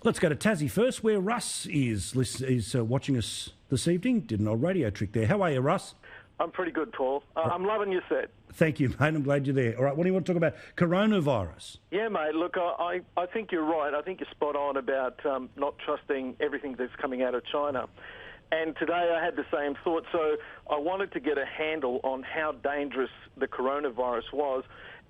Let's go to Tassie first, where Russ is watching us this evening. Did an old radio trick there. How are you, Russ? I'm pretty good, Paul. I'm loving your set. Thank you, mate. I'm glad you're there. All right, what do you want to talk about? Coronavirus. Yeah, mate. Look, I think you're right. I think you're spot on about not trusting everything that's coming out of China. And today I had the same thought. So I wanted to get a handle on how dangerous the coronavirus was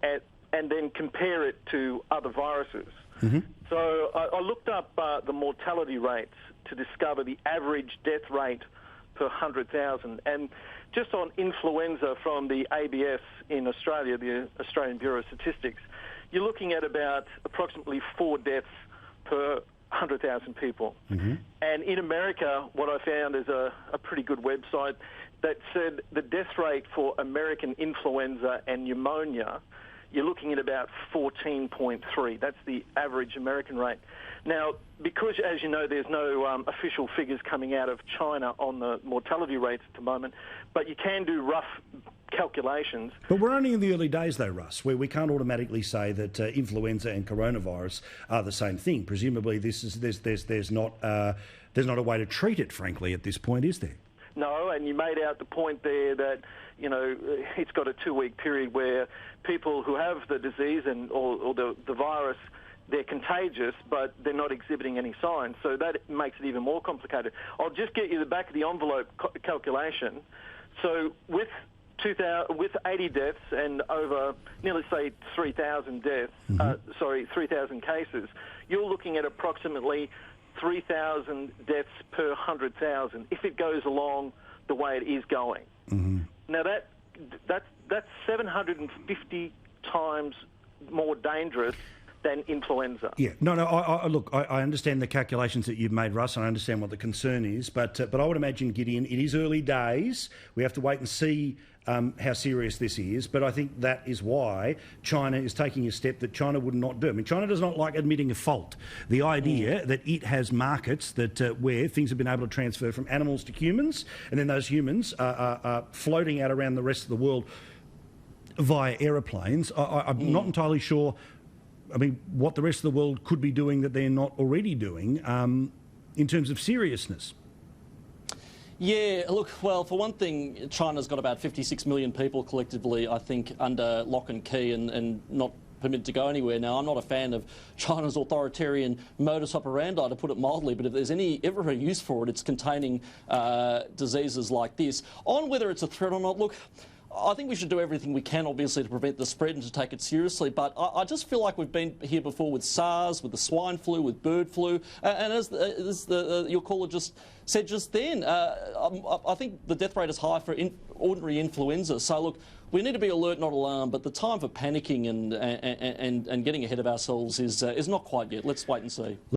and then compare it to other viruses. Mm-hmm. So I looked up the mortality rates to discover the average death rate per 100,000. And just on influenza from the ABS in Australia, the Australian Bureau of Statistics, you're looking at about approximately 4 deaths per 100,000 people. Mm-hmm. And in America, what I found is a pretty good website that said the death rate for American influenza and pneumonia, you're looking at about 14.3. That's the average American rate. Now, because, as you know, there's no official figures coming out of China on the mortality rates at the moment, but you can do rough calculations. But we're only in the early days, though, Russ, where we can't automatically say that influenza and coronavirus are the same thing. Presumably, there's not a way to treat it, frankly, at this point, is there? No, and you made out the point there that, you know, it's got a 2-week period where people who have the disease or the virus, they're contagious, but they're not exhibiting any signs. So that makes it even more complicated. I'll just get you the back of the envelope calculation. So with 80 deaths and over nearly, say, 3,000 deaths, 3,000 cases, you're looking at approximately 3,000 deaths per 100,000 if it goes along the way it is going. Mm-hmm. Now that's 750 times more dangerous than influenza. Yeah, no. Look, I understand the calculations that you've made, Russ, and I understand what the concern is, but I would imagine, Gideon, it is early days. We have to wait and see how serious this is, but I think that is why China is taking a step that China would not do. I mean, China does not like admitting a fault. The idea that it has markets that where things have been able to transfer from animals to humans, and then those humans are floating out around the rest of the world via aeroplanes. I'm not entirely sure. I mean, what the rest of the world could be doing that they're not already doing in terms of seriousness. Yeah, look, well, for one thing, China's got about 56 million people collectively, I think, under lock and key and not permitted to go anywhere. Now, I'm not a fan of China's authoritarian modus operandi, to put it mildly, but if there's ever a use for it, it's containing diseases like this. On whether it's a threat or not, look, I think we should do everything we can, obviously, to prevent the spread and to take it seriously, but I just feel like we've been here before with SARS, with the swine flu, with bird flu, and as your caller just said just then, I think the death rate is high for ordinary influenza. So, look, we need to be alert, not alarmed, but the time for panicking and getting ahead of ourselves is not quite yet. Let's wait and see.